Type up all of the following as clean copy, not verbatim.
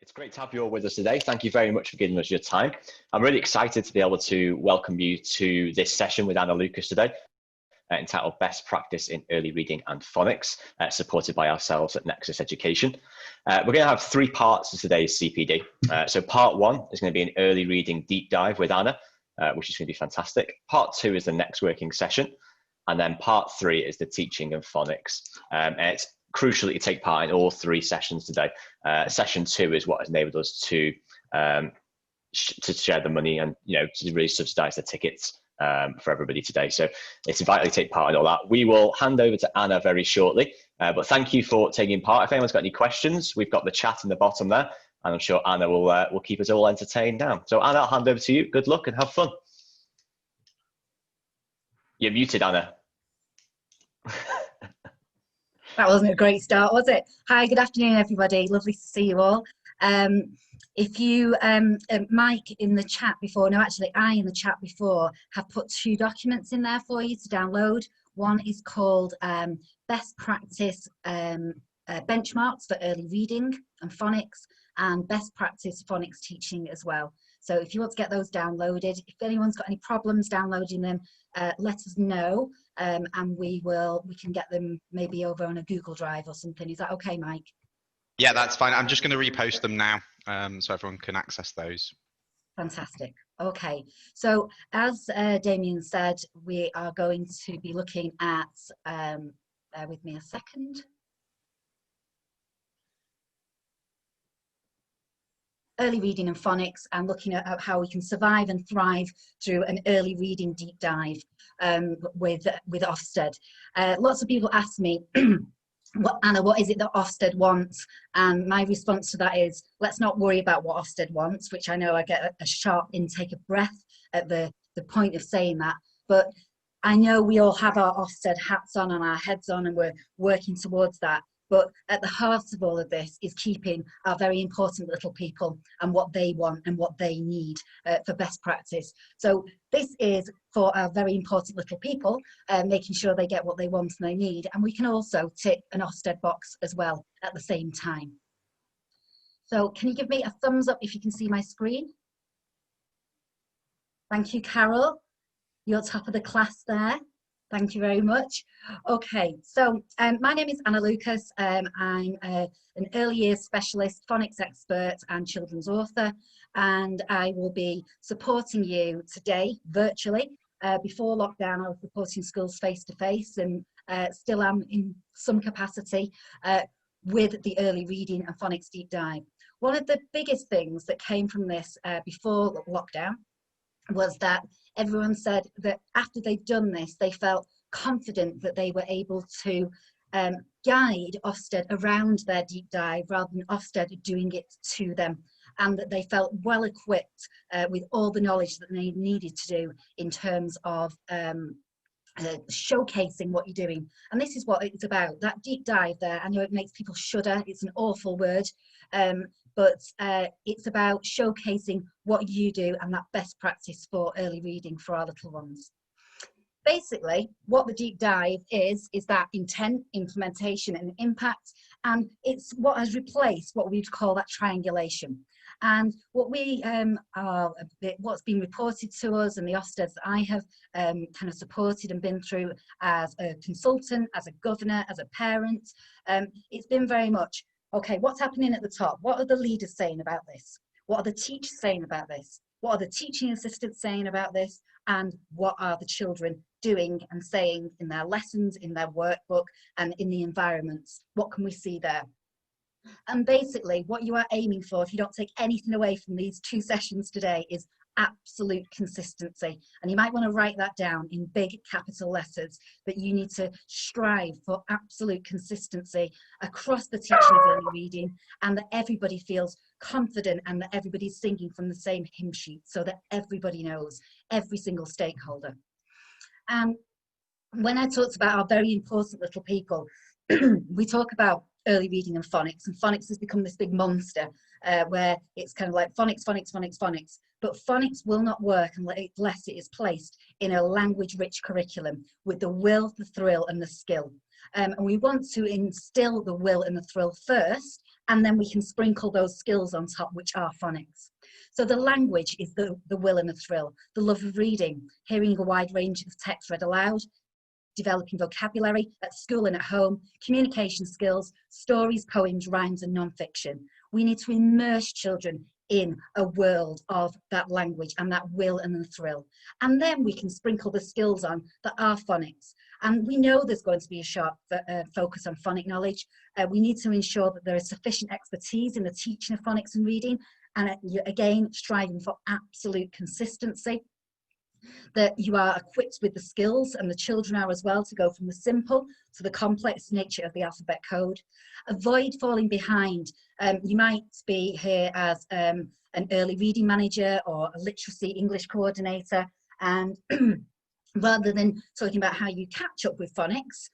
It's great to have you all with us today. Thank you very much for giving us your time. I'm really excited to be able to welcome you to this session with Anna Lucas today, entitled Best Practice in Early Reading and Phonics, supported by ourselves at Nexus Education. We're going to have three parts to today's CPD. So part one is going to be an early reading deep dive with Anna, which is going to be fantastic. Part two is the next working session. And then part three is the teaching of phonics. And it's crucial that you take part in all three sessions today. Session two is what has enabled us to share the money and to really subsidize the tickets for everybody today. So it's vital to take part in all that. We will hand over to Anna very shortly, but thank you for taking part. If anyone's got any questions, we've got the chat in the bottom there, and I'm sure Anna will keep us all entertained now. So Anna, I'll hand over to you. Good luck and have fun. You're muted, Anna. That wasn't a great start, was it? Hi, good afternoon, everybody. Lovely to see you all. If you, Mike in the chat before, no, actually I in the chat before have put two documents in there for you to download. One is called Best Practice Benchmarks for Early Reading and Phonics, and Best Practice Phonics Teaching as well. So if you want to get those downloaded, if anyone's got any problems downloading them, let us know, and we can get them maybe over on a Google Drive or something. Is that okay, Mike? Yeah, that's fine. I'm just going to repost them now, so everyone can access those. Fantastic. Okay, so as Damien said, we are going to be looking at, bear with me a second. Early reading and phonics, and looking at how we can survive and thrive through an early reading deep dive with Ofsted. Lots of people ask me, Anna, what is it that Ofsted wants? And my response to that is, let's not worry about what Ofsted wants, which I know I get a sharp intake of breath at the point of saying that. But I know we all have our Ofsted hats on and our heads on, and we're working towards that. But at the heart of all of this is keeping our very important little people and what they want and what they need for best practice. So this is for our very important little people, making sure they get what they want and they need. And we can also tick an Ofsted box as well at the same time. So can you give me a thumbs up if you can see my screen? Thank you, Carol. You're top of the class there. Thank you very much. Okay, so my name is Anna Lucas. I'm an early years specialist, phonics expert and children's author, and I will be supporting you today virtually. Before lockdown, I was supporting schools face-to-face, and still am in some capacity with the early reading and phonics deep dive. One of the biggest things that came from this before lockdown was that everyone said that after they'd done this, they felt confident that they were able to guide Ofsted around their deep dive rather than Ofsted doing it to them, and that they felt well equipped with all the knowledge that they needed to do in terms of showcasing what you're doing. And this is what it's about, that deep dive there. I know it makes people shudder, it's an awful word, but it's about showcasing what you do and that best practice for early reading for our little ones. Basically, what the deep dive is that intent, implementation and impact, and it's what has replaced what we'd call that triangulation. And what we what's been reported to us and the Ofsteds that I have kind of supported and been through as a consultant, as a governor, as a parent, it's been very much, okay, what's happening at the top? What are the leaders saying about this? What are the teachers saying about this? What are the teaching assistants saying about this? And what are the children doing and saying in their lessons, in their workbook, and in the environments? What can we see there? And basically, what you are aiming for, if you don't take anything away from these two sessions today, is absolute consistency. And you might want to write that down in big capital letters, that you need to strive for absolute consistency across the teaching of early reading, and that everybody feels confident and that everybody's singing from the same hymn sheet, so that everybody knows, every single stakeholder. And when I talked about our very important little people, we talk about early reading and phonics has become this big monster where it's kind of like phonics, phonics, phonics, phonics. But phonics will not work unless it is placed in a language-rich curriculum with the will, the thrill, and the skill. And we want to instill the will and the thrill first, and then we can sprinkle those skills on top, which are phonics. So the language is the will and the thrill, the love of reading, hearing a wide range of text read aloud, developing vocabulary at school and at home, communication skills, stories, poems, rhymes, and non-fiction. We need to immerse children in a world of that language and that will and the thrill. And then we can sprinkle the skills on that are phonics. And we know there's going to be a sharp focus on phonic knowledge. We need to ensure that there is sufficient expertise in the teaching of phonics and reading. And again, striving for absolute consistency, that you are equipped with the skills, and the children are as well, to go from the simple to the complex nature of the alphabet code. Avoid falling behind. You might be here as an early reading manager or a literacy English coordinator, and rather than talking about how you catch up with phonics,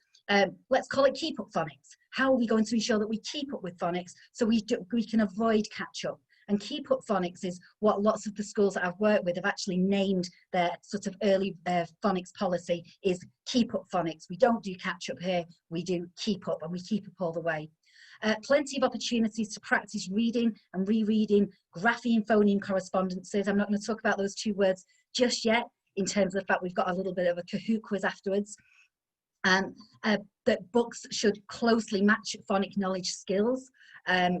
let's call it keep up phonics. How are we going to ensure that we keep up with phonics so we can avoid catch up? And keep up phonics is what lots of the schools that I've worked with have actually named their sort of early phonics policy, is keep up phonics. We don't do catch up here, we do keep up, and we keep up all the way. Plenty of opportunities to practice reading and rereading grapheme phoneme correspondences. I'm not going to talk about those two words just yet, in terms of the fact we've got a little bit of a Kahoot quiz afterwards. That books should closely match phonic knowledge skills,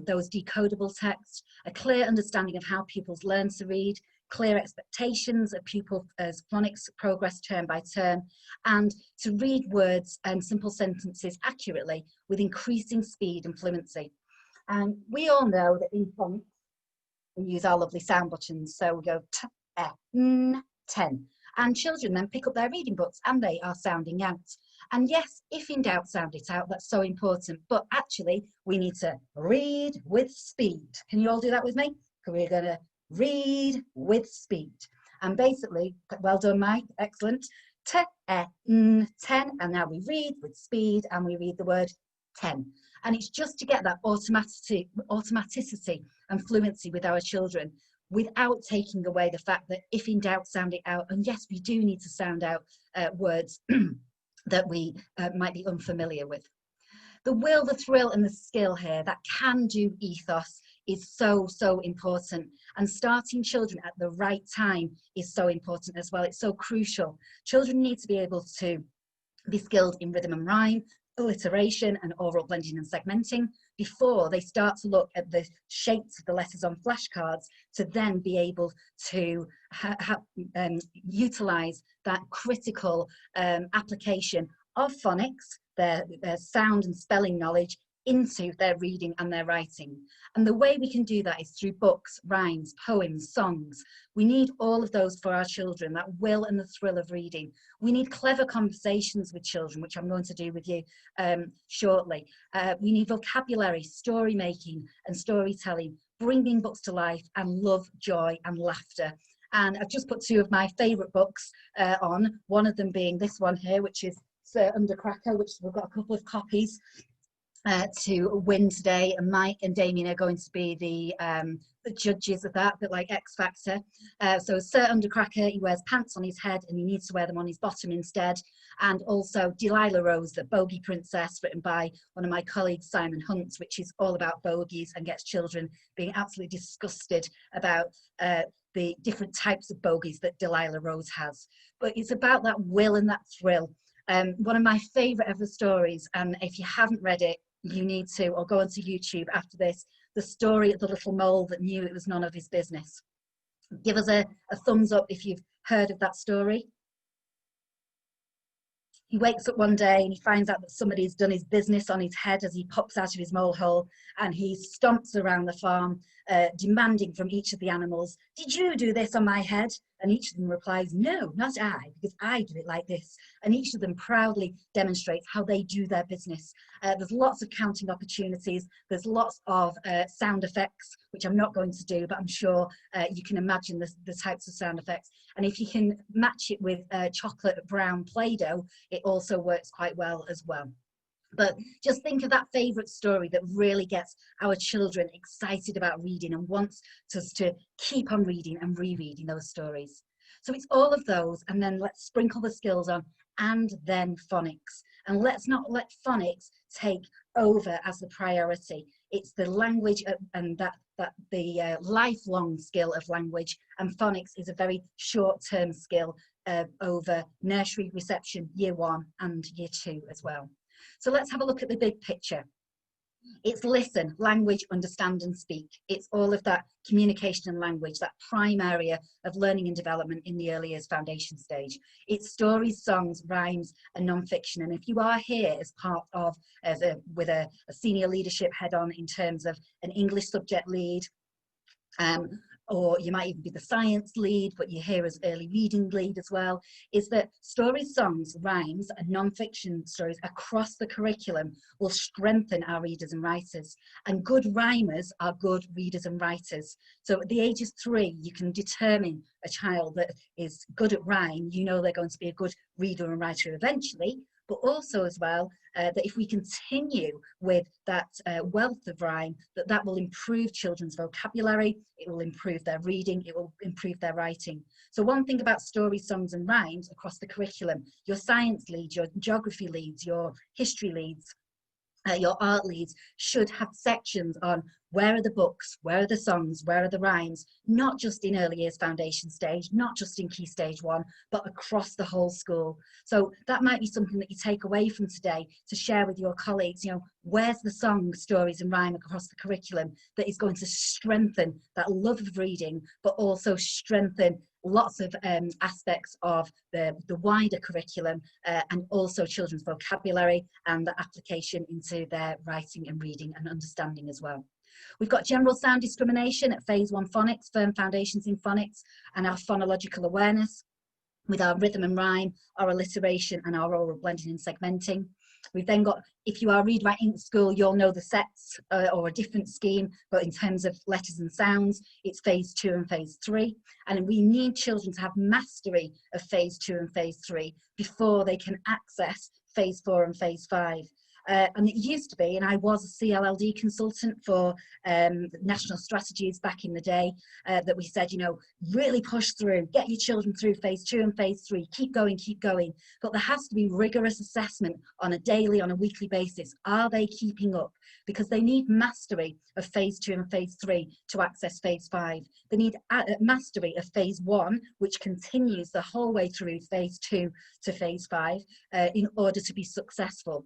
those decodable texts, a clear understanding of how pupils learn to read, clear expectations of pupils' phonics progress term by term, and to read words and simple sentences accurately with increasing speed and fluency. And we all know that in phonics, we use our lovely sound buttons. So we go t, e, n, 10. And children then pick up their reading books and they are sounding out. And yes, if in doubt, sound it out. That's so important. But actually, we need to read with speed. Can you all do that with me? We're going to read with speed. And basically, well done, Mike. Excellent. T, e, n, 10. And now we read with speed and we read the word 10. And it's just to get that automaticity and fluency with our children, without taking away the fact that if in doubt, sound it out. And yes, we do need to sound out words that we might be unfamiliar with. The will, the thrill, and the skill here, that can-do ethos, is so, so important. And starting children at the right time is so important as well. It's so crucial. Children need to be able to be skilled in rhythm and rhyme, alliteration and oral blending and segmenting before they start to look at the shapes of the letters on flashcards, to then be able to utilize that critical application of phonics, their sound and spelling knowledge, into their reading and their writing. And the way we can do that is through books, rhymes, poems, songs. We need all of those for our children, that will and the thrill of reading. We need clever conversations with children, which I'm going to do with you shortly. We need vocabulary, story making and storytelling, bringing books to life, and love, joy and laughter. And I've just put two of my favourite books on, one of them being this one here, which is Sir Undercracker, which we've got a couple of copies to win today, and Mike and Damien are going to be the judges of that, a bit like X Factor. So Sir Undercracker, he wears pants on his head and he needs to wear them on his bottom instead. And also Delilah Rose, the Bogey Princess, written by one of my colleagues, Simon Hunt, which is all about bogies and gets children being absolutely disgusted about the different types of bogies that Delilah Rose has. But it's about that will and that thrill. One of my favourite ever stories, and if you haven't read it, you need to, or go onto YouTube after this, the story of the little mole that knew it was none of his business. Give us a thumbs up if you've heard of that story. He wakes up one day and he finds out that somebody's done his business on his head as he pops out of his molehole, and he stomps around the farm, demanding from each of the animals, "Did you do this on my head?" And each of them replies, "No, not I, because I do it like this." And each of them proudly demonstrates how they do their business. There's lots of counting opportunities. There's lots of sound effects, which I'm not going to do, but I'm sure you can imagine the types of sound effects. And if you can match it with chocolate brown Play-Doh, it also works quite well as well. But just think of that favourite story that really gets our children excited about reading and wants us to keep on reading and rereading those stories. So it's all of those, and then let's sprinkle the skills on, and then phonics. And let's not let phonics take over as the priority. It's the language and the lifelong skill of language, and phonics is a very short-term skill over nursery, reception, year 1 and year 2 as well. So let's have a look at the big picture. It's listen, language, understand and speak. It's all of that communication and language, that prime area of learning and development in the early years foundation stage. It's stories, songs, rhymes and non-fiction. And if you are here as part of, with a senior leadership head on in terms of an English subject lead, or you might even be the science lead, but you're here as early reading lead as well, is that stories, songs, rhymes and non-fiction stories across the curriculum will strengthen our readers and writers. And good rhymers are good readers and writers. So at the age of 3, you can determine a child that is good at rhyme. You know they're going to be a good reader and writer eventually, but also as well, that if we continue with that wealth of rhyme, that will improve children's vocabulary, it will improve their reading, it will improve their writing. So one thing about stories, songs and rhymes across the curriculum, your science leads, your geography leads, your history leads, your art leads should have sections on where are the books, where are the songs, where are the rhymes, not just in early years foundation stage, not just in key stage 1, but across the whole school. So that might be something that you take away from today to share with your colleagues, you know, where's the song, stories and rhyme across the curriculum that is going to strengthen that love of reading, but also strengthen lots of aspects of the wider curriculum and also children's vocabulary and the application into their writing and reading and understanding as well. We've got general sound discrimination at phase 1 phonics, firm foundations in phonics, and our phonological awareness with our rhythm and rhyme, our alliteration and our oral blending and segmenting. We've then got, if you are read writing at school, you'll know the sets or a different scheme, but in terms of letters and sounds, it's phase 2 and phase 3. And we need children to have mastery of phase 2 and phase 3 before they can access phase 4 and phase 5. And it used to be, and I was a CLLD consultant for national strategies back in the day, that we said, you know, really push through, get your children through phase 2 and phase 3, keep going, keep going. But there has to be rigorous assessment on a daily, on a weekly basis. Are they keeping up? Because they need mastery of phase 2 and phase 3 to access phase 5. They need mastery of phase 1, which continues the whole way through phase 2 to phase 5 in order to be successful.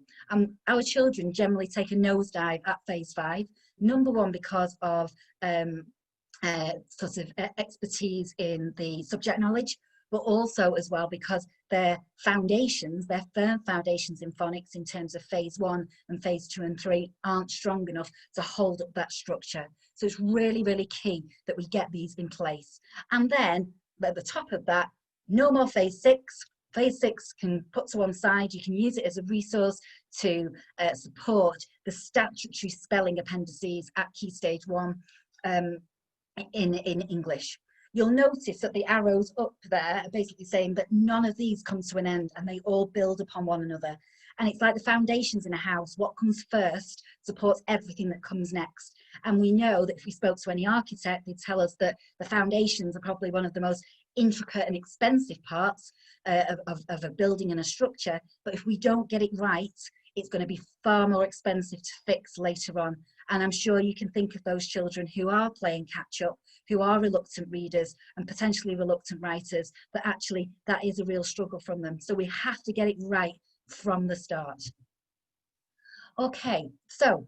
Our children generally take a nosedive at phase 5, number one because of sort of expertise in the subject knowledge, but also as well because their foundations, their firm foundations in phonics in terms of phase 1 and phase 2 and 3 aren't strong enough to hold up that structure. So it's really, really key that we get these in place. And then at the top of that, no more phase 6. Phase 6 can put to one side. You can use it as a resource to support the statutory spelling appendices at Key Stage 1 in English. You'll notice that the arrows up there are basically saying that none of these come to an end and they all build upon one another. And it's like the foundations in a house. What comes first supports everything that comes next. And we know that if we spoke to any architect, they'd tell us that the foundations are probably one of the most intricate and expensive parts of a building and a structure. But if we don't get it right, it's going to be far more expensive to fix later on. And I'm sure you can think of those children who are playing catch up, who are reluctant readers and potentially reluctant writers, but actually that is a real struggle from them. So we have to get it right from the start. Okay, so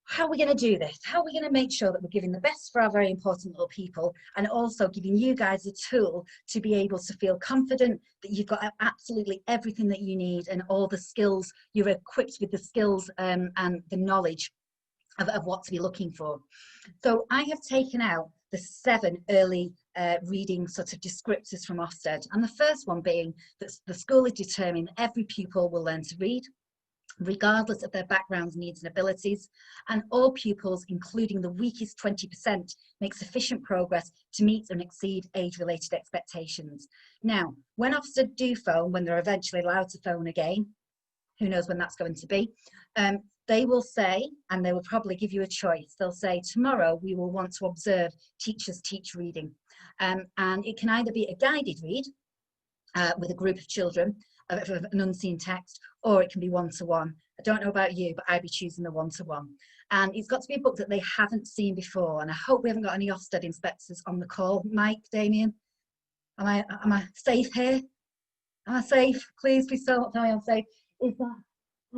how are we going to do this? How are we going to make sure that we're giving the best for our very important little people and also giving you guys a tool to be able to feel confident that you've got absolutely everything that you need and all the skills, you're equipped with the skills and the knowledge of what to be looking for. So I have taken out the 7 early reading sort of descriptors from Ofsted, and the first one being that the school is determined that every pupil will learn to read regardless of their backgrounds, needs and abilities, and all pupils, including the weakest 20%, make sufficient progress to meet and exceed age-related expectations. Now, when Ofsted do phone, when they're eventually allowed to phone again, who knows when that's going to be, they will say, and they will probably give you a choice, they'll say, tomorrow we will want to observe teachers teach reading. And it can either be a guided read with a group of children, of an unseen text, or it can be one-to-one. I don't know about you, but I'd be choosing the one-to-one. And it's got to be a book that they haven't seen before. And I hope we haven't got any Ofsted inspectors on the call. Mike, Damien, am I safe here? Am I safe? Please tell me I'm safe. Is that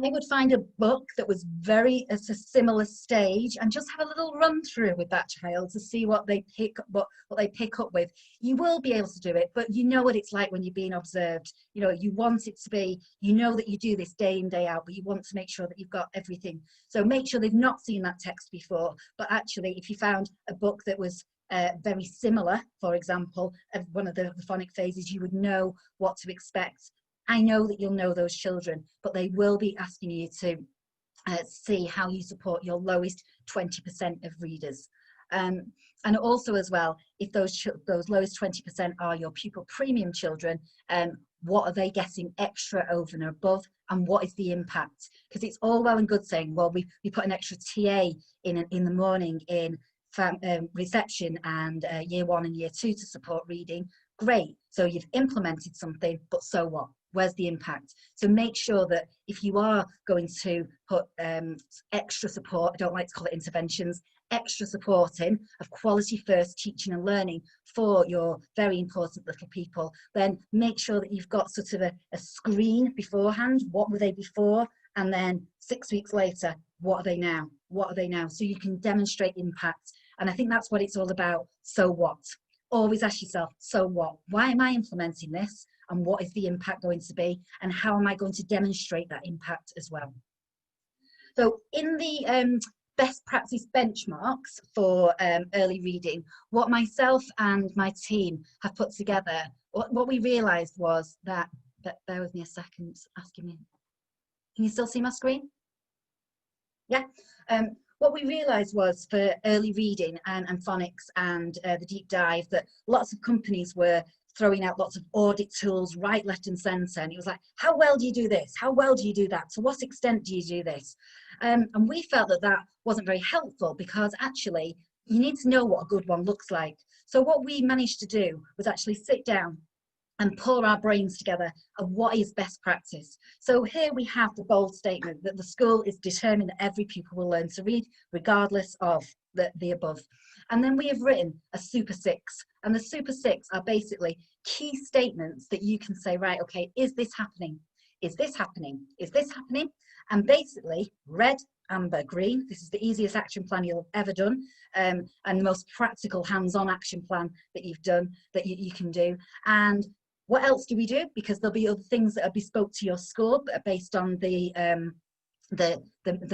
I would find a book that was very at a similar stage and just have a little run through with that child to see what they pick up, what they pick up with. You will be able to do it, but you know what it's like when you're being observed. You know, you want it to be, you know that you do this day in, day out, but you want to make sure that you've got everything. So make sure they've not seen that text before, but actually if you found a book that was very similar, for example, of one of the phonic phases, you would know what to expect. I know that you'll know those children, but they will be asking you to see how you support your lowest 20% of readers. And also as well, if those lowest 20% are your pupil premium children, what are they getting extra over and above, and what is the impact? Because it's all well and good saying, well, we put an extra TA in the morning in reception and year 1 and year 2 to support reading. Great, so you've implemented something, but so what? Where's the impact? So make sure that if you are going to put extra support, I don't like to call it interventions, extra supporting of quality first teaching and learning for your very important little people, then make sure that you've got sort of a screen beforehand. What were they before? And then 6 weeks later, what are they now? What are they now? So you can demonstrate impact. And I think that's what it's all about. So what? Always ask yourself, so what? Why am I implementing this? And what is the impact going to be? And how am I going to demonstrate that impact as well? So in the best practice benchmarks for early reading, what myself and my team have put together, what we realised was that, bear with me a second, asking me, can you still see my screen? Yeah. What we realised was for early reading and phonics and the deep dive, that lots of companies were throwing out lots of audit tools right, left and centre, and it was like, how well do you do this? How well do you do that? To what extent do you do this? And we felt that that wasn't very helpful, because actually you need to know what a good one looks like. So what we managed to do was actually sit down and pull our brains together of what is best practice. So here we have the bold statement that the school is determined that every pupil will learn to read regardless of the above. And then we have written a Super 6, and the Super 6 are basically key statements that you can say, right, okay, is this happening? Is this happening? Is this happening? And basically red, amber, green, this is the easiest action plan you'll have ever done, and the most practical hands-on action plan that you've done, that you can do. And what else do we do? Because there'll be other things that are bespoke to your school, but are based on the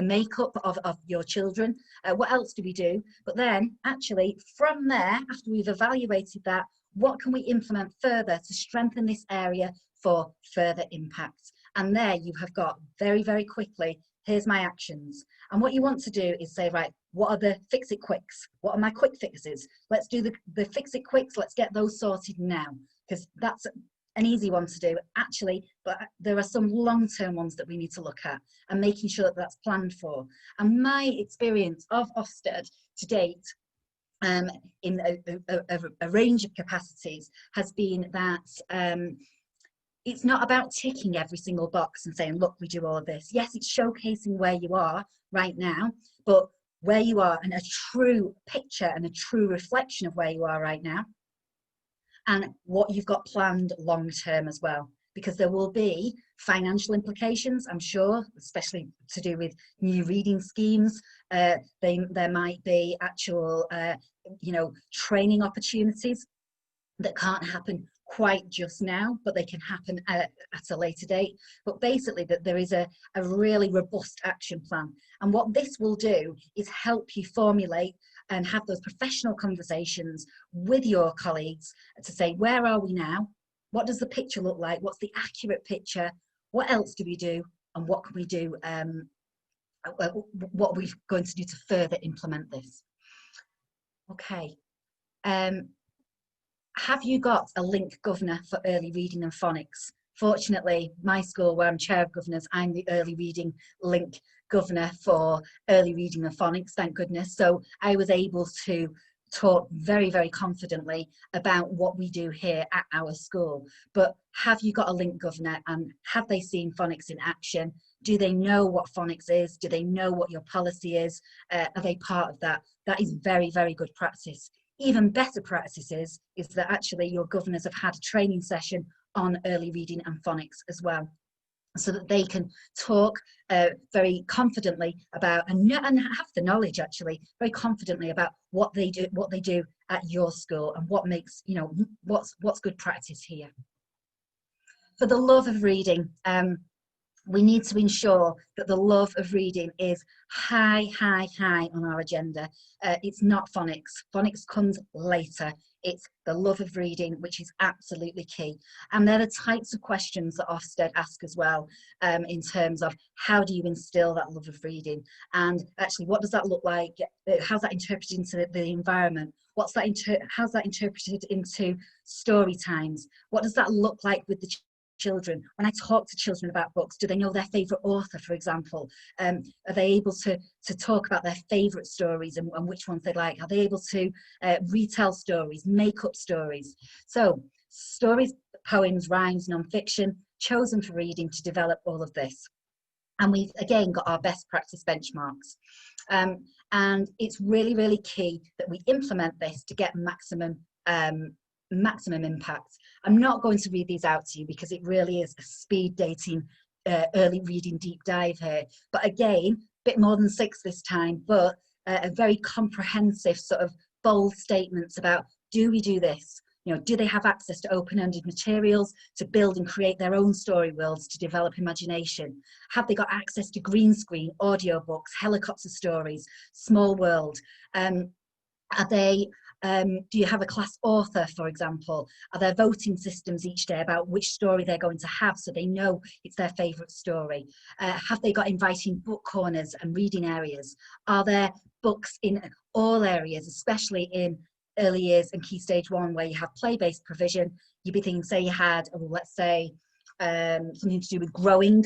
makeup of your children. What else do we do? But then actually from there, after we've evaluated that, what can we implement further to strengthen this area for further impact? And there you have got very, very quickly, here's my actions. And what you want to do is say, right, what are the fix it quicks? What are my quick fixes? Let's do the fix it quicks. Let's get those sorted now, because that's an easy one to do actually, but there are some long-term ones that we need to look at, and making sure that that's planned for. And my experience of Ofsted to date, in a range of capacities, has been that it's not about ticking every single box and saying, look, we do all of this. Yes, it's showcasing where you are right now, but where you are, and a true picture and a true reflection of where you are right now, and what you've got planned long term as well, because there will be financial implications, I'm sure, especially to do with new reading schemes. There might be actual training opportunities that can't happen quite just now, but they can happen at a later date. But basically that there is a really robust action plan, and what this will do is help you formulate and have those professional conversations with your colleagues to say, where are we now? What does the picture look like? What's the accurate picture? What else do we do? And what can we do? What are we going to do to further implement this? Okay. Have you got a link governor for early reading and phonics? Fortunately, my school, where I'm chair of governors, I'm the early reading link governor for early reading and phonics, thank goodness. So I was able to talk very, very confidently about what we do here at our school. But have you got a link governor, and have they seen Phonics in action? Do they know what Phonics is? Do they know what your policy is? Are they part of that? That is very, very good practice. Even better practice is that actually your governors have had a training session on early reading and Phonics as well, so that they can talk very confidently about, and have the knowledge actually very confidently about what they do at your school, and what makes, you know, what's good practice here. For the love of reading, we need to ensure that the love of reading is high on our agenda. It's not Phonics. Phonics comes later. It's the love of reading, which is absolutely key. And they're the types of questions that Ofsted ask as well, in terms of how do you instill that love of reading? And actually, what does that look like? How's that interpreted into the environment? How's that interpreted into story times? What does that look like with the children? When I talk to children about books, do they know their favourite author, for example? Are they able to talk about their favourite stories and which ones they like? Are they able to retell stories, make up stories? So stories, poems, rhymes, non-fiction, chosen for reading to develop all of this. And we've again got our best practice benchmarks. And it's really, really key that we implement this to get maximum impact. I'm not going to read these out to you because it really is a speed dating early reading deep dive here, but again, a bit more than 6 this time, but a very comprehensive sort of bold statements about, do we do this? You know, do they have access to open-ended materials to build and create their own story worlds, to develop imagination? Have they got access to green screen, audiobooks, helicopter stories, small world? Are they do you have a class author, for example? Are there voting systems each day about which story they're going to have, so they know it's their favourite story? Have they got inviting book corners and reading areas? Are there books in all areas, especially in early years and Key Stage 1, where you have play-based provision? You'd be thinking, say you had, let's say, something to do with growing,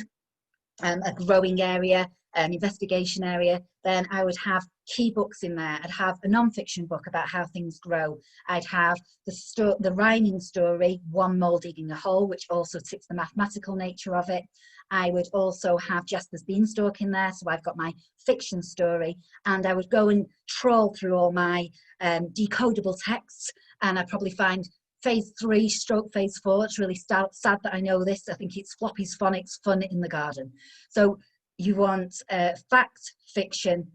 a growing area, an investigation area, then I would have key books in there. I'd have a non-fiction book about how things grow. I'd have the rhyming story, One Mole Digging a Hole, which also ticks the mathematical nature of it. I would also have Jasper's Beanstalk in there, so I've got my fiction story, and I would go and trawl through all my decodable texts, and I'd probably find phase 3 / phase 4. It's really sad that I know this. I think it's Floppy's Phonics Fun in the Garden. So you want fact, fiction,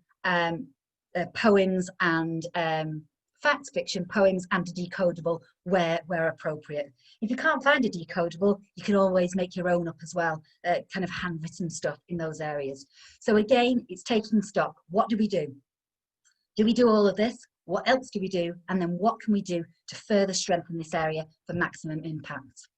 poems, and fact, fiction, poems, and a decodable where appropriate. If you can't find a decodable, you can always make your own up as well, kind of handwritten stuff in those areas. So again, it's taking stock. What do we do? Do we do all of this? What else do we do? And then what can we do to further strengthen this area for maximum impact?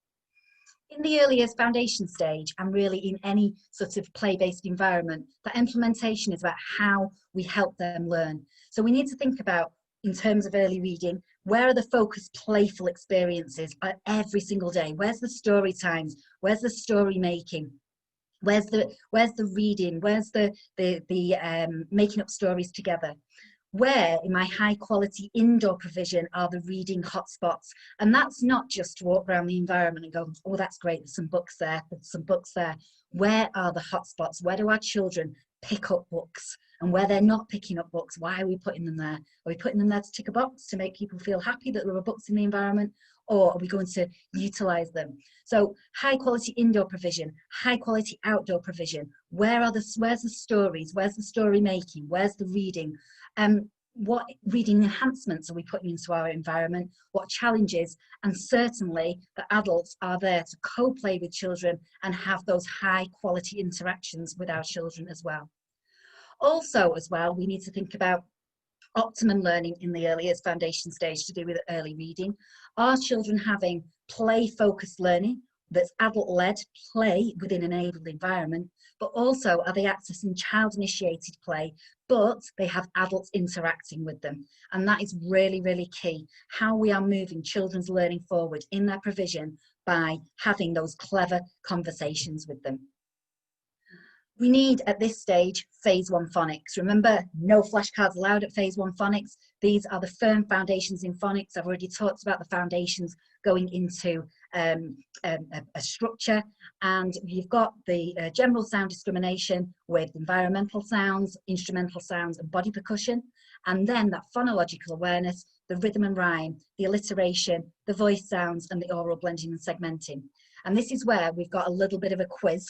In the early years foundation stage, and really in any sort of play-based environment, that implementation is about how we help them learn. So we need to think about, in terms of early reading, where are the focused, playful experiences every single day? Where's the story times? Where's the story making? Where's the reading? Where's the making up stories together? Where in my high quality indoor provision are the reading hotspots? And that's not just to walk around the environment and go, oh, that's great, there's some books there, there's some books there. Where are the hotspots? Where do our children pick up books? And where they're not picking up books, why are we putting them there? Are we putting them there to tick a box to make people feel happy that there are books in the environment? Or are we going to utilise them? So high quality indoor provision, high quality outdoor provision. Where's the stories? Where's the story making? Where's the reading? What reading enhancements are we putting into our environment? What challenges? And certainly the adults are there to co-play with children and have those high quality interactions with our children as well. Also as well, we need to think about optimum learning in the early years foundation stage to do with early reading. Are children having play-focused learning that's adult-led play within an enabled environment, but also are they accessing child-initiated play, but they have adults interacting with them? And that is really, really key, how we are moving children's learning forward in their provision by having those clever conversations with them. We need at this stage phase 1 phonics. Remember, no flashcards allowed at phase 1 phonics. These are the firm foundations in phonics. I've already talked about the foundations going into a structure, and you've got the general sound discrimination with environmental sounds, instrumental sounds, and body percussion, and then that phonological awareness, the rhythm and rhyme, the alliteration, the voice sounds, and the oral blending and segmenting. And this is where we've got a little bit of a quiz,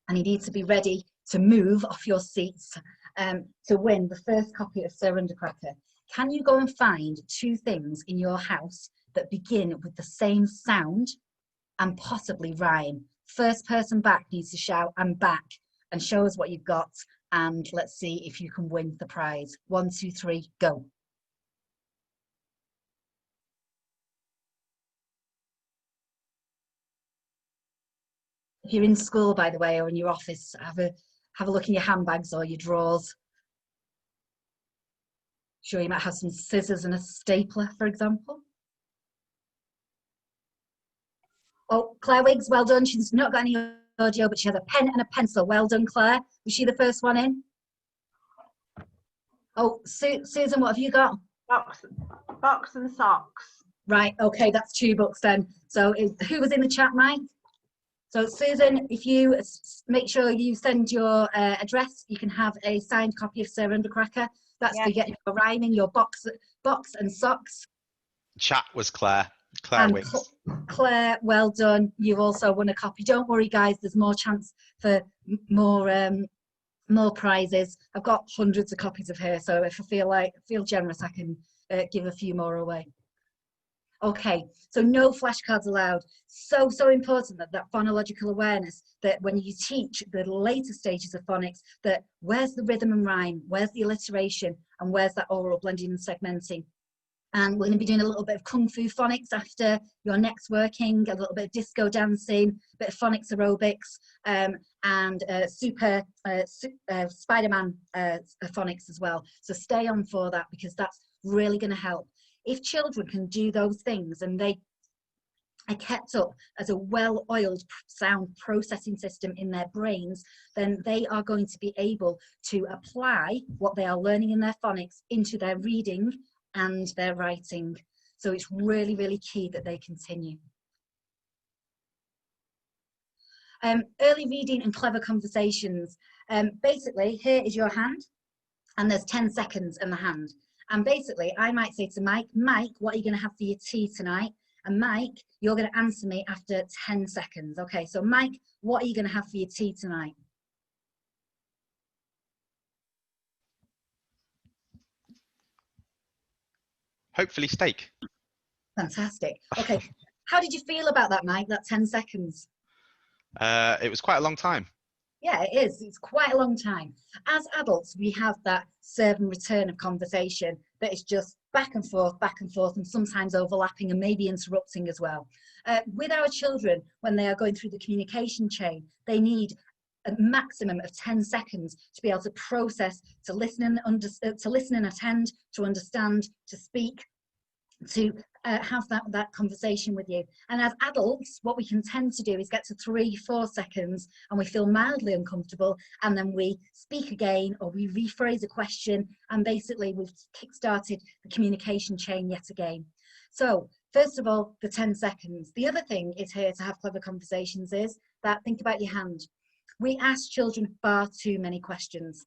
and you need to be ready to move off your seats to win the first copy of Sir Undercracker. Can you go and find 2 things in your house that begin with the same sound and possibly rhyme? First person back needs to shout, "I'm back," and show us what you've got, and let's see if you can win the prize. 1, 2, 3, go. If you're in school, by the way, or in your office, have a look in your handbags or your drawers. Sure, you might have some scissors and a stapler, for example. Oh, Claire Wiggs, well done. She's not got any audio, but she has a pen and a pencil. Well done, Claire. Was she the first one in? Oh, Susan, what have you got? Box and socks. Right, okay, that's 2 books then. So who was in the chat, Mike? So Susan, if you make sure you send your address, you can have a signed copy of Sir Undercracker. That's for getting your rhyming, your box and socks. Chat was Claire. Claire Wicks. Claire, well done. You've also won a copy. Don't worry, guys. There's more chance for more prizes. I've got hundreds of copies of her, so if I feel generous, I can give a few more away. Okay, so no flashcards allowed. So important that phonological awareness, that when you teach the later stages of phonics, that where's the rhythm and rhyme, where's the alliteration, and where's that oral blending and segmenting. And we're going to be doing a little bit of Kung Fu phonics after your next working, a little bit of disco dancing, a bit of phonics aerobics, and super Spider-Man phonics as well. So stay on for that, because that's really going to help. If children can do those things and they are kept up as a well-oiled sound processing system in their brains, then they are going to be able to apply what they are learning in their phonics into their reading and their writing. So it's really, really key that they continue. Early reading and clever conversations. Basically, here is your hand, and there's 10 seconds in the hand. And basically, I might say to Mike, "Mike, what are you going to have for your tea tonight?" And Mike, you're going to answer me after 10 seconds. Okay, so Mike, what are you going to have for your tea tonight? Hopefully steak. Fantastic. Okay, how did you feel about that, Mike, that 10 seconds? It was quite a long time. Yeah, it is. It's quite a long time. As adults, we have that serve and return of conversation that is just back and forth, and sometimes overlapping and maybe interrupting as well. With our children, when they are going through the communication chain, they need a maximum of 10 seconds to be able to process, to listen and attend, to understand, to speak, to have that conversation with you. And as adults, what we can tend to do is get to 3-4 seconds and we feel mildly uncomfortable, and then we speak again, or we rephrase a question, and basically we've kick-started the communication chain yet again. So first of all, the 10 seconds. The other thing is here to have clever conversations is that, think about your hand. We ask children far too many questions.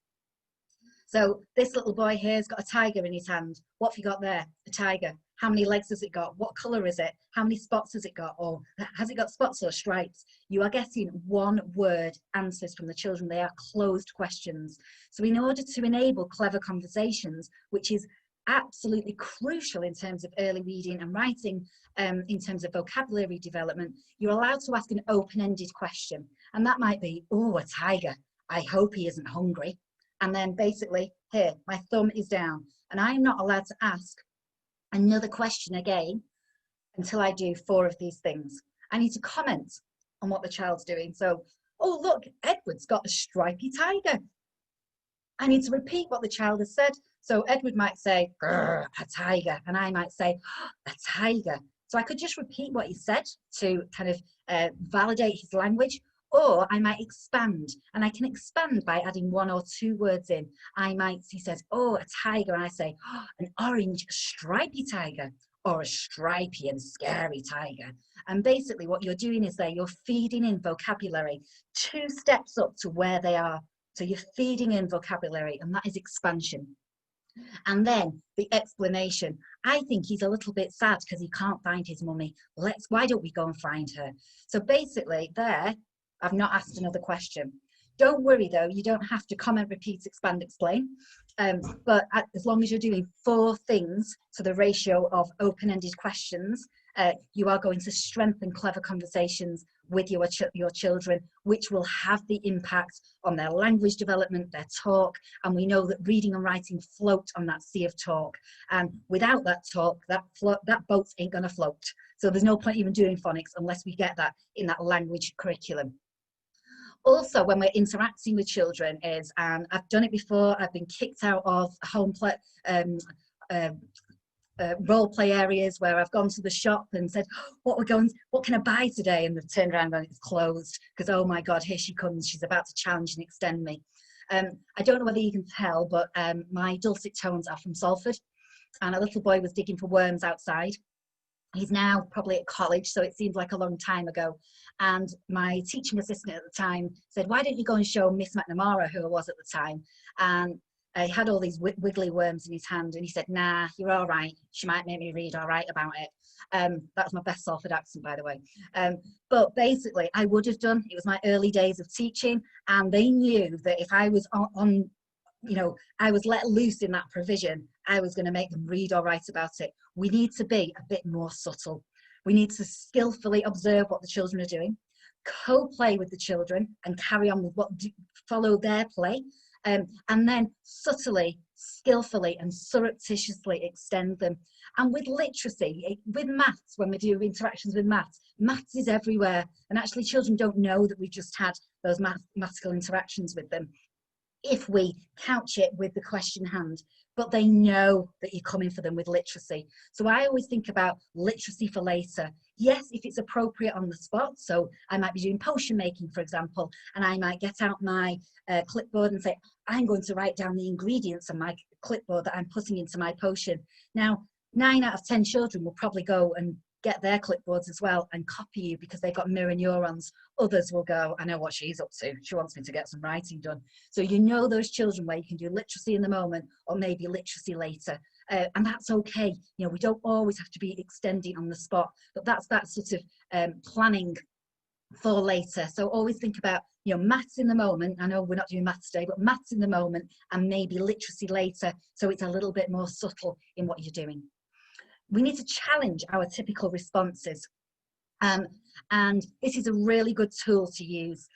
So this little boy here has got a tiger in his hand. What have you got there? A tiger. How many legs has it got? What colour is it? How many spots has it got? Or has it got spots or stripes? You are getting one-word answers from the children. They are closed questions. So in order to enable clever conversations, which is absolutely crucial in terms of early reading and writing, in terms of vocabulary development, you're allowed to ask an open-ended question. And that might be, "Oh, a tiger. I hope he isn't hungry." And then basically, here, my thumb is down, and I'm not allowed to ask another question again until I do 4 of these things. I need to comment on what the child's doing. So, "Oh, look, Edward's got a stripy tiger." I need to repeat what the child has said. So Edward might say, "Grr, a tiger," and I might say, "Oh, a tiger." So I could just repeat what he said to kind of validate his language, Or I might expand, and I can expand by adding 1 or 2 words in. He says, oh, a tiger, and I say, oh, an orange stripy tiger, or a stripy and scary tiger. And basically what you're doing is you're feeding in vocabulary 2 steps up to where they are. So you're feeding in vocabulary, and that is expansion. And then the explanation. I think he's a little bit sad because he can't find his mummy. Why don't we go and find her? So basically there, I've not asked another question. Don't worry though, you don't have to comment, repeat, expand, explain. But as long as you're doing 4 things to the ratio of open-ended questions, you are going to strengthen clever conversations with your children, which will have the impact on their language development, their talk. And we know that reading and writing float on that sea of talk. And without that talk, that boat ain't gonna float. So there's no point even doing phonics unless we get that in that language curriculum. Also, when we're interacting with children and I've done it before, I've been kicked out of home play, role play areas where I've gone to the shop and said, what can I buy today? And they've turned around and it's closed because, oh my God, here she comes. She's about to challenge and extend me. I don't know whether you can tell, but my dulcet tones are from Salford, and a little boy was digging for worms outside. He's now probably at college, so it seems like a long time ago. And my teaching assistant at the time said, why don't you go and show Miss McNamara, who I was at the time? And he had all these wiggly worms in his hand, and he said, nah, you're all right. She might make me read all right about it. That was my best Salford accent, by the way. But basically, I would have done. It was my early days of teaching, and they knew that if I was I was let loose in that provision, I was going to make them read or write about it. We need to be a bit more subtle. We need to skillfully observe what the children are doing, co-play with the children and carry on with follow their play, and then subtly, skillfully and surreptitiously extend them. And with literacy, with maths, when we do interactions with maths is everywhere. And actually children don't know that we've just had those mathematical interactions with them if we couch it with the question hand, but they know that you're coming for them with literacy. So I always think about literacy for later. Yes, if it's appropriate on the spot. So I might be doing potion making, for example, and I might get out my clipboard and say, I'm going to write down the ingredients on my clipboard that I'm putting into my potion. Now, 9 out of 10 children will probably go and get their clipboards as well and copy you because they've got mirror neurons. Others will go, I know what she's up to. She wants me to get some writing done. So you know those children where you can do literacy in the moment or maybe literacy later. And that's okay. You know, we don't always have to be extending on the spot, but that's that sort of planning for later. So always think about, maths in the moment. I know we're not doing maths today, but maths in the moment and maybe literacy later. So it's a little bit more subtle in what you're doing. We need to challenge our typical responses. And this is a really good tool to use.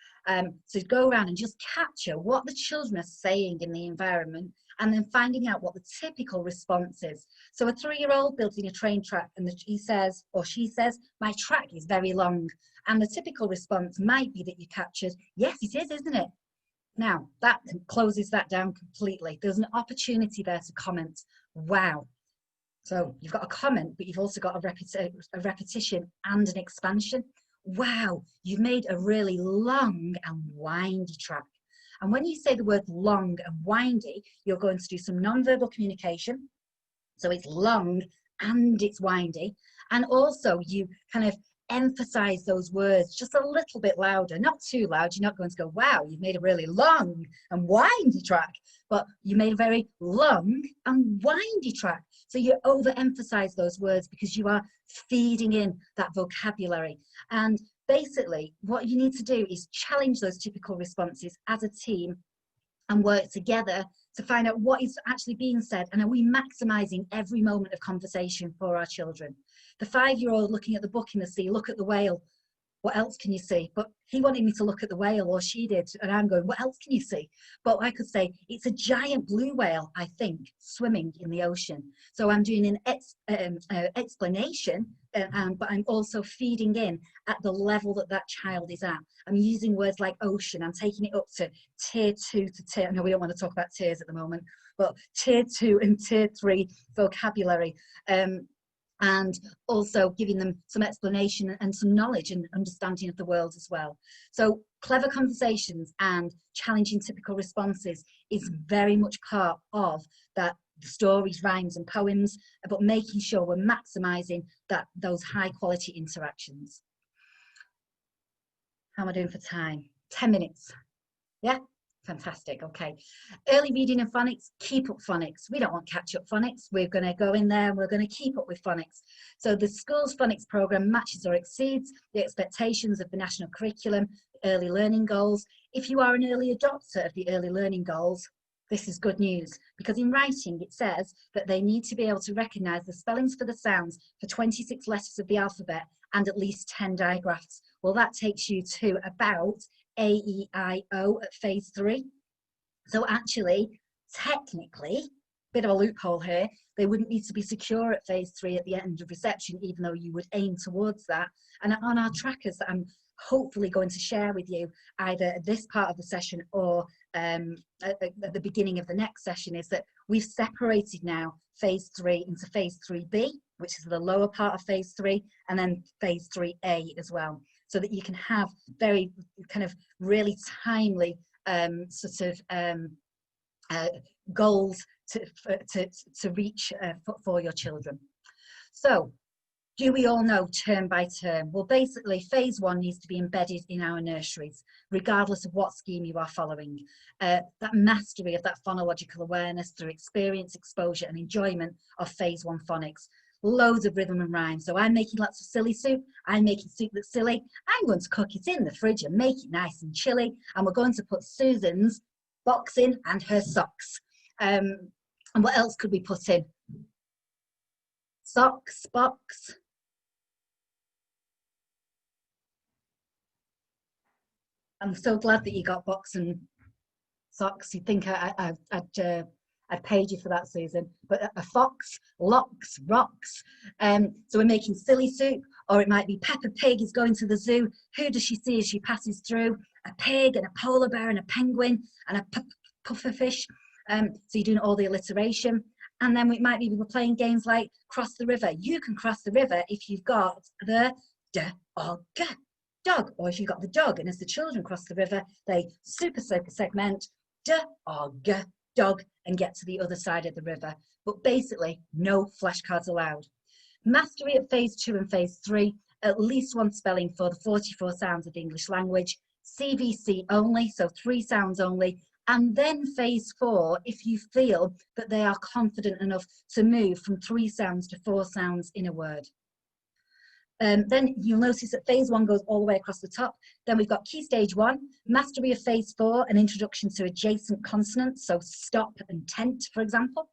So go around and just capture what the children are saying in the environment and then finding out what the typical response is. So a 3-year-old building a train track and he says, or she says, my track is very long. And the typical response might be that you captured, yes, it is, isn't it? Now, that closes that down completely. There's an opportunity there to comment, wow. So you've got a comment, but you've also got a repetition and an expansion. Wow, you've made a really long and windy track. And when you say the word long and windy, you're going to do some non-verbal communication. So it's long and it's windy. And also you kind of emphasize those words just a little bit louder, not too loud. You're not going to go, wow, you've made a really long and windy track, but you made a very long and windy track. So you overemphasize those words because you are feeding in that vocabulary. And basically what you need to do is challenge those typical responses as a team and work together to find out what is actually being said and are we maximizing every moment of conversation for our children. The 5-year-old looking at the book in the sea, look at the whale. What else can you see? But he wanted me to look at the whale, or she did, and I'm going, what else can you see? But I could say, it's a giant blue whale, I think, swimming in the ocean. So I'm doing an explanation, but I'm also feeding in at the level that that child is at. I'm using words like ocean. I'm taking it up to tier 2 to tier, I know we don't want to talk about tiers at the moment, but tier 2 and tier 3 vocabulary. and also giving them some explanation and some knowledge and understanding of the world as well. So clever conversations and challenging typical responses is very much part of that, stories, rhymes and poems, but making sure we're maximising those high quality interactions. How am I doing for time? 10 minutes. Yeah? Fantastic. Okay. Early reading and phonics, keep up phonics. We don't want catch up phonics. We're going to go in there and we're going to keep up with phonics. So the school's phonics programme matches or exceeds the expectations of the national curriculum, early learning goals. If you are an early adopter of the early learning goals, this is good news, because in writing it says that they need to be able to recognise the spellings for the sounds for 26 letters of the alphabet and at least 10 digraphs. Well, that takes you to about A-E-I-O at phase 3. So actually, technically, bit of a loophole here, they wouldn't need to be secure at phase 3 at the end of reception, even though you would aim towards that. And on our trackers that I'm hopefully going to share with you, either at this part of the session or at the beginning of the next session, is that we've separated now phase 3 into phase 3B, which is the lower part of phase 3, and then phase 3A as well, so that you can have very kind of really timely goals to reach for your children. So do we all know term by term? Well, basically phase 1 needs to be embedded in our nurseries, regardless of what scheme you are following. That mastery of that phonological awareness through experience, exposure and enjoyment of phase 1 phonics. Loads of rhythm and rhyme. So I'm making lots of silly soup. I'm making soup that's silly. I'm going to cook it in the fridge and make it nice and chilly. And we're going to put Susan's box in and her socks. And what else could we put in? Socks, box. I'm so glad that you got box and socks. You'd think I'd paid you for that, Susan. But a fox, locks, rocks. So we're making silly soup, or it might be Peppa Pig is going to the zoo. Who does she see as she passes through? A pig and a polar bear and a penguin and a pufferfish. So you're doing all the alliteration. And then we might be playing games like cross the river. You can cross the river if you've got the dog, or if you've got the dog. And as the children cross the river, they super segment dog and get to the other side of the river. But basically, no flashcards allowed. Mastery at phase 2 and phase 3, at least one spelling for the 44 sounds of the English language, CVC only, so 3 sounds only, and then phase 4 if you feel that they are confident enough to move from 3 sounds to 4 sounds in a word. Then you'll notice that phase 1 goes all the way across the top. Then we've got key stage 1, mastery of phase 4, an introduction to adjacent consonants, so stop and tent, for example.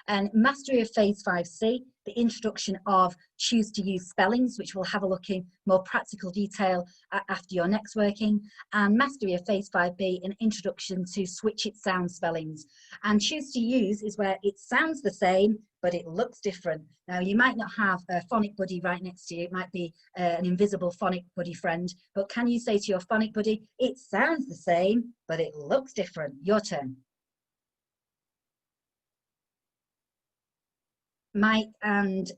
And mastery of phase 5C, the introduction of choose to use spellings, which we'll have a look in more practical detail after your next working. And mastery of phase 5B, an introduction to switch it sound spellings. And choose to use is where it sounds the same, but it looks different. Now, you might not have a phonic buddy right next to you. It might be an invisible phonic buddy friend. But can you say to your phonic buddy, it sounds the same, but it looks different? Your turn. Mike and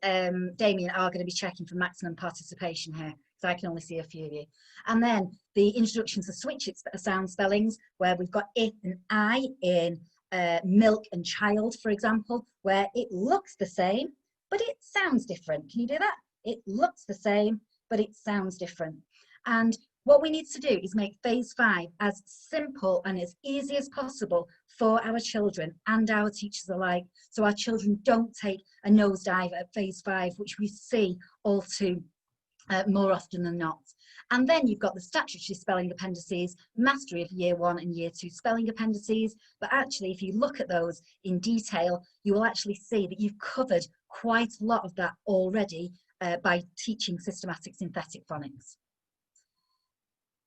Damien are going to be checking for maximum participation here, so I can only see a few of you. And then the introductions to switch it sound spellings, where we've got it and I in milk and child, for example, where it looks the same, but it sounds different. Can you do that? It looks the same, but it sounds different. And what we need to do is make phase 5 as simple and as easy as possible for our children and our teachers alike, so our children don't take a nosedive at phase 5, which we see all too more often than not. And then you've got the statutory spelling appendices, mastery of year 1 and year 2 spelling appendices. But actually, if you look at those in detail, you will actually see that you've covered quite a lot of that already by teaching systematic synthetic phonics.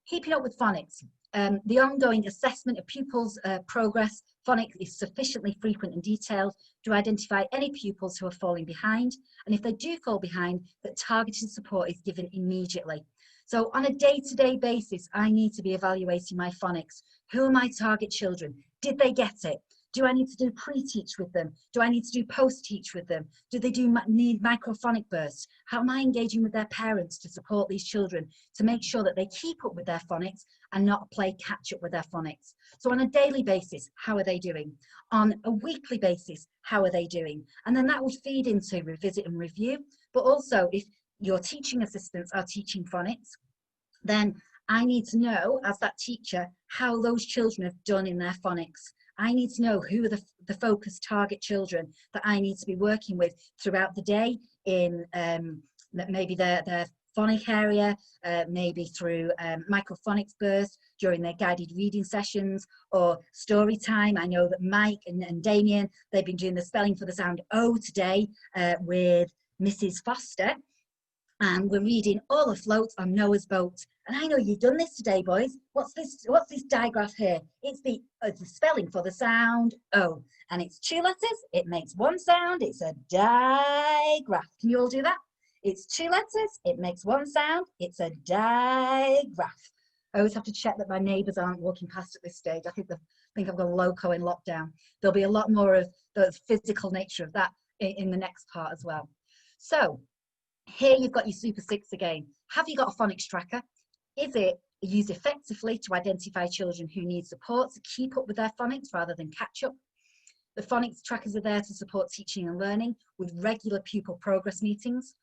Keeping up with phonics. The ongoing assessment of pupils' progress, phonics is sufficiently frequent and detailed to identify any pupils who are falling behind, and if they do fall behind, that targeted support is given immediately. So on a day-to-day basis, I need to be evaluating my phonics. Who are my target children? Did they get it? Do I need to do pre-teach with them? Do I need to do post-teach with them? Do they need microphonic bursts? How am I engaging with their parents to support these children to make sure that they keep up with their phonics and not play catch up with their phonics? So on a daily basis, how are they doing? On a weekly basis, how are they doing? And then that would feed into revisit and review. But also, if your teaching assistants are teaching phonics, then I need to know, as that teacher, how those children have done in their phonics. I need to know who are the focused target children that I need to be working with throughout the day in maybe their phonic area, maybe through microphonics bursts during their guided reading sessions or story time. I know that Mike and Damien, they've been doing the spelling for the sound O today with Mrs. Foster. And we're reading all afloat on Noah's boat. And I know you've done this today, boys. What's this digraph here? It's the spelling for the sound O. And it's 2 letters, it makes 1 sound, it's a digraph. Can you all do that? It's 2 letters, it makes 1 sound, it's a digraph. I always have to check that my neighbours aren't walking past at this stage. I think I've got loco in lockdown. There'll be a lot more of the physical nature of that in the next part as well. So, here you've got your Super 6 again. Have you got a phonics tracker? Is it used effectively to identify children who need support to keep up with their phonics rather than catch up? The phonics trackers are there to support teaching and learning with regular pupil progress meetings.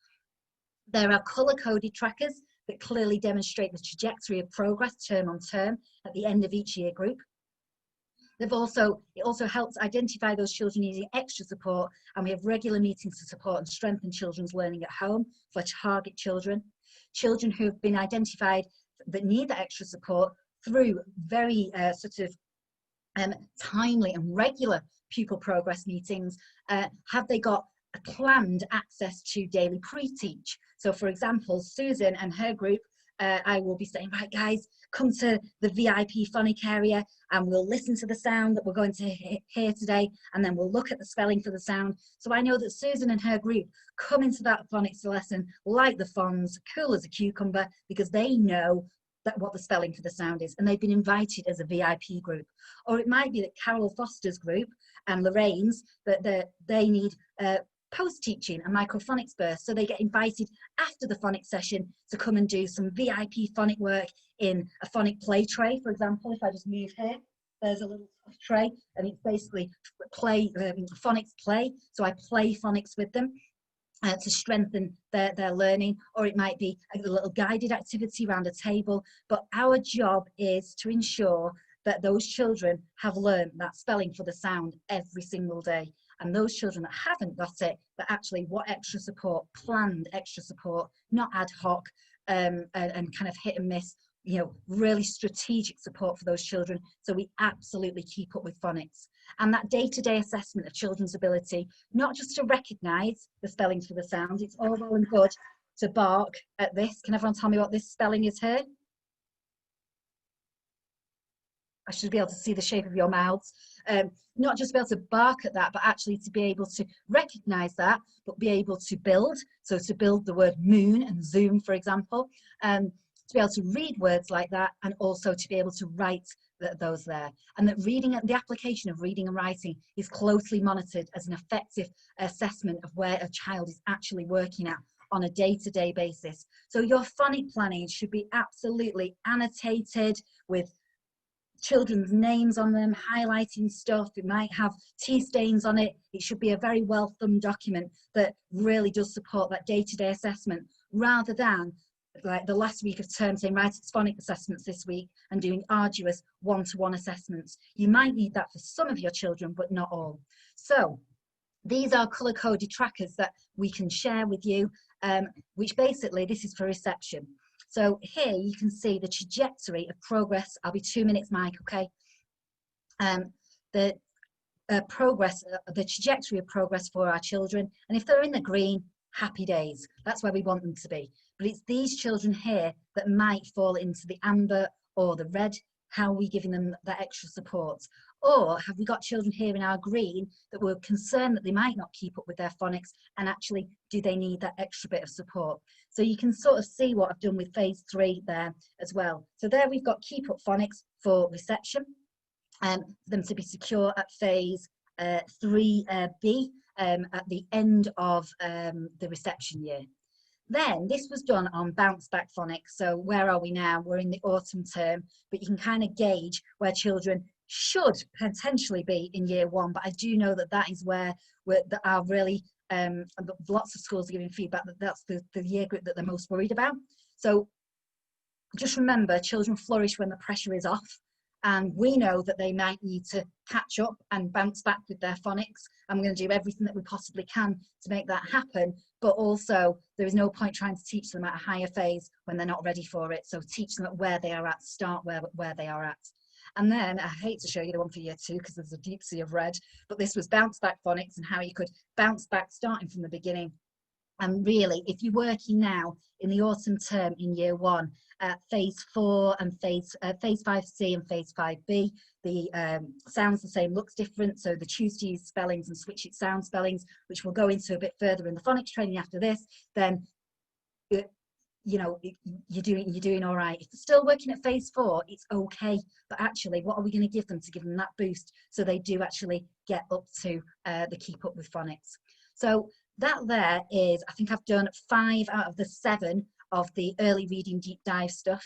There are colour-coded trackers that clearly demonstrate the trajectory of progress term on term at the end of each year group. It also helps identify those children needing extra support, and we have regular meetings to support and strengthen children's learning at home for target children. Children who have been identified that need that extra support through very timely and regular pupil progress meetings. Have they got a planned access to daily pre-teach? So for example, Susan and her group, I will be saying, right guys, come to the VIP phonic area and we'll listen to the sound that we're going to hear today, and then we'll look at the spelling for the sound. So I know that Susan and her group come into that phonics lesson like the Fonz, cool as a cucumber, because they know that what the spelling for the sound is, and they've been invited as a VIP group. Or it might be that Carol Foster's group and Lorraine's, that they need post-teaching and microphonics burst, so they get invited after the phonics session to come and do some VIP phonic work in a phonic play tray. For example, if I just move here, there's a little tray and it's basically phonics play, so I play phonics with them to strengthen their learning. Or it might be a little guided activity around a table, but our job is to ensure that those children have learned that spelling for the sound every single day. And those children that haven't got it, but actually what extra support, planned extra support, not ad hoc and kind of hit and miss, you know, really strategic support for those children, so we absolutely keep up with phonics. And that day-to-day assessment of children's ability, not just to recognise the spellings for the sounds, it's all well and good to bark at this. Can everyone tell me what this spelling is here? I should be able to see the shape of your mouths. Not just be able to bark at that, but actually to be able to recognise that, but be able to build. So to build the word moon and zoom, for example, to be able to read words like that, and also to be able to write those there. And that reading, the application of reading and writing is closely monitored as an effective assessment of where a child is actually working at on a day-to-day basis. So your phonic planning should be absolutely annotated with children's names on them, highlighting stuff. It might have tea stains on it. It should be a very well thumbed document that really does support that day-to-day assessment, rather than like the last week of term saying, right, it's phonic assessments this week, and doing arduous one-to-one assessments. You might need that for some of your children, but not all. So these are colour-coded trackers that we can share with you, which basically, this is for reception. So here you can see the trajectory of progress. I'll be 2 minutes, Mike, okay? The trajectory of progress for our children. And if they're in the green, happy days. That's where we want them to be. But it's these children here that might fall into the amber or the red. How are we giving them that extra support? Or have we got children here in our green that we're concerned that they might not keep up with their phonics, and actually do they need that extra bit of support? So you can sort of see what I've done with phase 3 there as well. So there we've got keep up phonics for reception. for them to be secure at phase 3B at the end of the reception year. Then this was done on bounce back phonics. So where are we now? We're in the autumn term, but you can kind of gauge where children should potentially be in year 1. But I do know that that is where that are really lots of schools are giving feedback that that's the year group that they're most worried about. So just remember, children flourish when the pressure is off. And we know that they might need to catch up and bounce back with their phonics. I'm going to do everything that we possibly can to make that happen. But also, there is no point trying to teach them at a higher phase when they're not ready for it. So teach them at where they are at, start where they are at. And then, I hate to show you the one for year 2 because there's a deep sea of red, but this was bounce back phonics and how you could bounce back starting from the beginning. And really, if you're working now in the autumn term in year 1, phase 4 and phase 5C and phase 5B, the sounds the same, looks different. So the choose to use spellings and switch it sound spellings, which we'll go into a bit further in the phonics training after this, then you know, you're doing all right. If they're still working at phase 4, it's okay. But actually, what are we going to give them to give them that boost so they do actually get up to the keep up with phonics? So that there is, I think I've done 5 out of the 7 of the early reading deep dive stuff.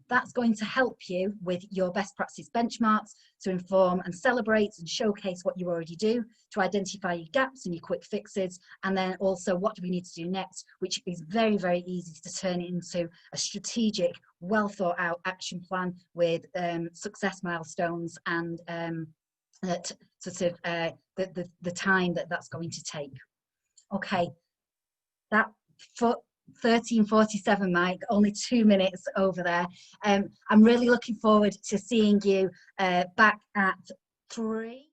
That's going to help you with your best practice benchmarks to inform and celebrate and showcase what you already do, to identify your gaps and your quick fixes, and then also what do we need to do next, which is very, very easy to turn into a strategic, well thought out action plan with success milestones and sort of the time that's going to take. Okay, that for 13:47, Mike, only 2 minutes over there. I'm really looking forward to seeing you back at 3.